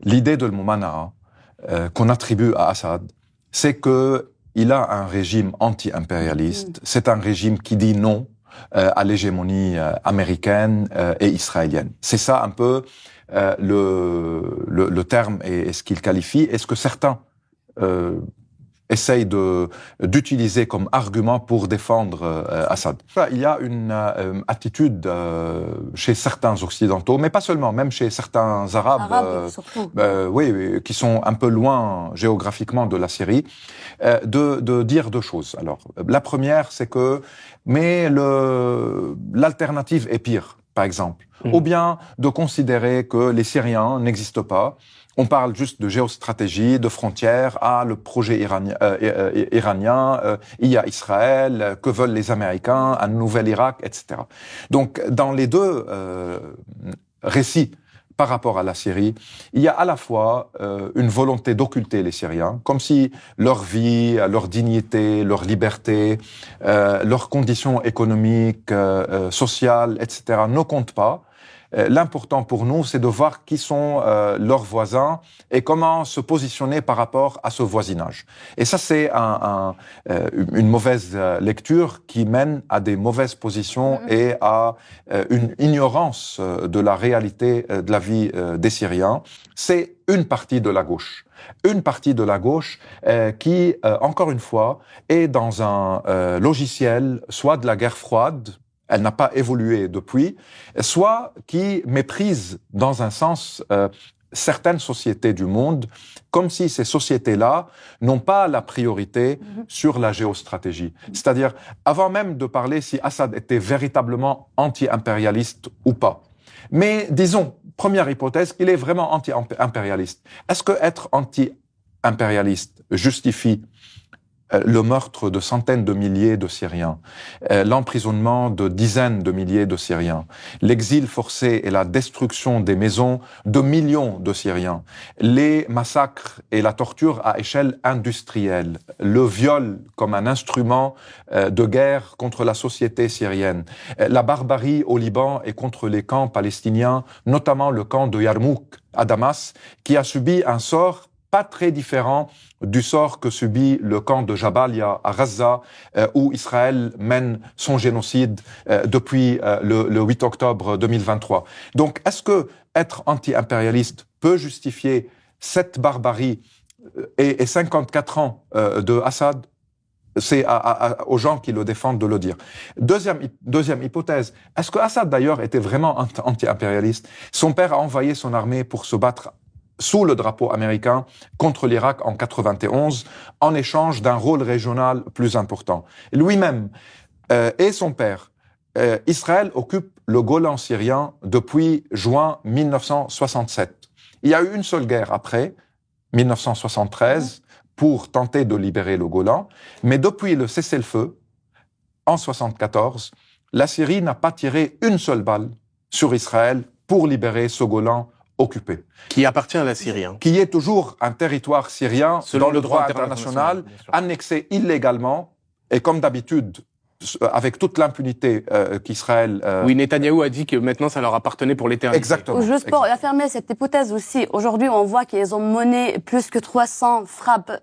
l'idée de l'Mumana'a qu'on attribue à Assad, c'est que il a un régime anti-impérialiste. C'est un régime qui dit non à l'hégémonie américaine et israélienne. C'est ça un peu le terme et ce qu'il qualifie. Est-ce que certains essaye d'utiliser comme argument pour défendre Assad. Il y a une attitude chez certains occidentaux, mais pas seulement, même chez certains Arabes oui, qui sont un peu loin géographiquement de la Syrie, de dire deux choses. Alors, la première, c'est que l'alternative est pire, par exemple, ou bien de considérer que les Syriens n'existent pas. On parle juste de géostratégie, de frontières, le projet iranien, il y a Israël, que veulent les Américains, un nouvel Irak, etc. Donc, dans les deux récits par rapport à la Syrie, il y a à la fois une volonté d'occulter les Syriens, comme si leur vie, leur dignité, leur liberté, leurs conditions économiques, sociales, etc. ne comptent pas. L'important pour nous, c'est de voir qui sont leurs voisins et comment se positionner par rapport à ce voisinage. Et ça, c'est une mauvaise lecture qui mène à des mauvaises positions et à une ignorance de la réalité de la vie des Syriens. C'est une partie de la gauche. Une partie de la gauche qui, encore une fois, est dans un logiciel soit de la guerre froide, elle n'a pas évolué depuis, soit qui méprise dans un sens certaines sociétés du monde, comme si ces sociétés-là n'ont pas la priorité sur la géostratégie. C'est-à-dire, avant même de parler si Assad était véritablement anti-impérialiste ou pas. Mais disons, première hypothèse, qu'il est vraiment anti-impérialiste. Est-ce que être anti-impérialiste justifie le meurtre de centaines de milliers de Syriens, l'emprisonnement de dizaines de milliers de Syriens, l'exil forcé et la destruction des maisons de millions de Syriens, les massacres et la torture à échelle industrielle, le viol comme un instrument de guerre contre la société syrienne, la barbarie au Liban et contre les camps palestiniens, notamment le camp de Yarmouk à Damas, qui a subi un sort pas très différent du sort que subit le camp de Jabalia à Gaza, où Israël mène son génocide depuis le 8 octobre 2023. Donc, est-ce que être anti-impérialiste peut justifier cette barbarie et 54 ans de Assad? C'est aux gens qui le défendent de le dire. Deuxième hypothèse. Est-ce que Assad d'ailleurs était vraiment anti-impérialiste? Son père a envoyé son armée pour se battre sous le drapeau américain contre l'Irak en 91, en échange d'un rôle régional plus important. Lui-même et son père, Israël occupe le Golan syrien depuis juin 1967. Il y a eu une seule guerre après, 1973, pour tenter de libérer le Golan, mais depuis le cessez-le-feu, en 1974, la Syrie n'a pas tiré une seule balle sur Israël pour libérer ce Golan occupé. Qui appartient à la Syrie. Qui est toujours un territoire syrien selon le droit international, annexé illégalement, et comme d'habitude, avec toute l'impunité qu'Israël... Oui, Netanyahou a dit que maintenant ça leur appartenait pour l'éternité. Exactement. Juste pour affirmer cette hypothèse aussi, aujourd'hui on voit qu'ils ont mené plus que 300 frappes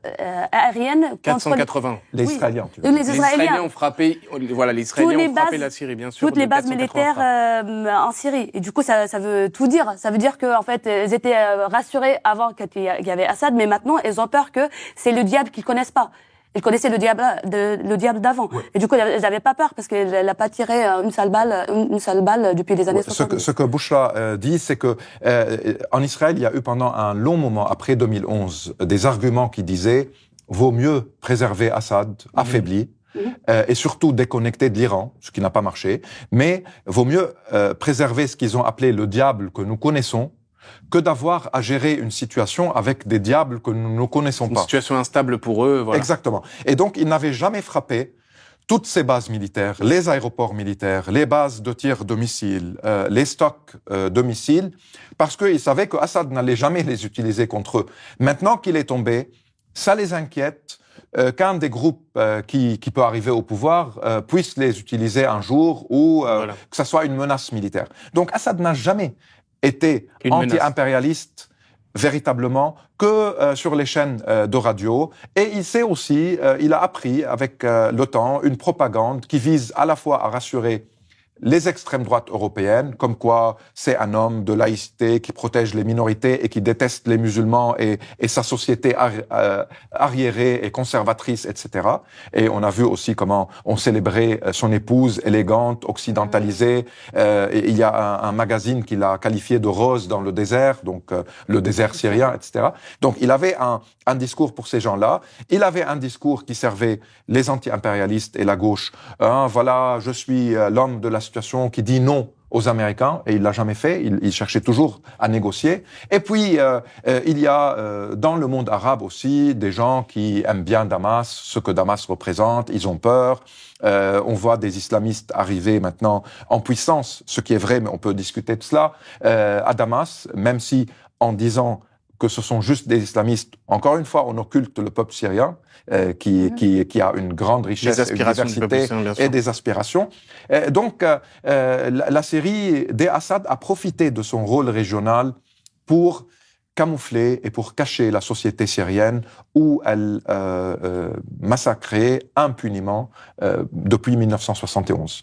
aériennes. 480. Les Israéliens. Les Israéliens ont frappé, voilà, les Israéliens ont frappé la Syrie, bien sûr. Toutes les bases militaires en Syrie. Et du coup, ça veut tout dire. Ça veut dire qu'en fait, ils étaient rassurés avant qu'il y avait Assad, mais maintenant, ils ont peur que c'est le diable qu'ils connaissent pas. Ils connaissaient le diable d'avant. Ouais. Et du coup, ils n'avaient pas peur parce qu'elle n'a pas tiré une seule balle depuis les années 60. Ce que Bouchra dit, c'est que en Israël, il y a eu pendant un long moment, après 2011, des arguments qui disaient vaut mieux préserver Assad, affaibli, et surtout déconnecté de l'Iran, ce qui n'a pas marché, mais vaut mieux préserver ce qu'ils ont appelé le diable que nous connaissons, que d'avoir à gérer une situation avec des diables que nous ne connaissons pas. Une situation instable pour eux, voilà. Exactement. Et donc, ils n'avaient jamais frappé toutes ces bases militaires, les aéroports militaires, les bases de tir de missiles, les stocks de missiles, parce qu'ils savaient que Assad n'allait jamais les utiliser contre eux. Maintenant qu'il est tombé, ça les inquiète qu'un des groupes qui peut arriver au pouvoir puisse les utiliser un jour ou voilà, que ça soit une menace militaire. Donc, Assad n'a jamais était anti-impérialiste véritablement que sur les chaînes de radio. Et il sait aussi, il a appris avec le temps une propagande qui vise à la fois à rassurer les extrêmes droites européennes, comme quoi c'est un homme de laïcité qui protège les minorités et qui déteste les musulmans et sa société arriérée et conservatrice, etc. Et on a vu aussi comment on célébrait son épouse élégante, occidentalisée. Et il y a un magazine qui l'a qualifié de rose dans le désert, donc le désert syrien, etc. Donc il avait un discours pour ces gens-là. Il avait un discours qui servait les anti-impérialistes et la gauche. Voilà, je suis l'homme de la situation qui dit non aux Américains, et il l'a jamais fait, il cherchait toujours à négocier. Et puis, il y a dans le monde arabe aussi des gens qui aiment bien Damas, ce que Damas représente, ils ont peur. On voit des islamistes arriver maintenant en puissance, ce qui est vrai, mais on peut discuter de cela, à Damas, même si en disant que ce sont juste des islamistes, encore une fois, on occulte le peuple syrien, qui a une grande richesse, une diversité et des aspirations. Donc, la Syrie d'Assad a profité de son rôle régional pour camoufler et pour cacher la société syrienne où elle massacrait impunément depuis 1971.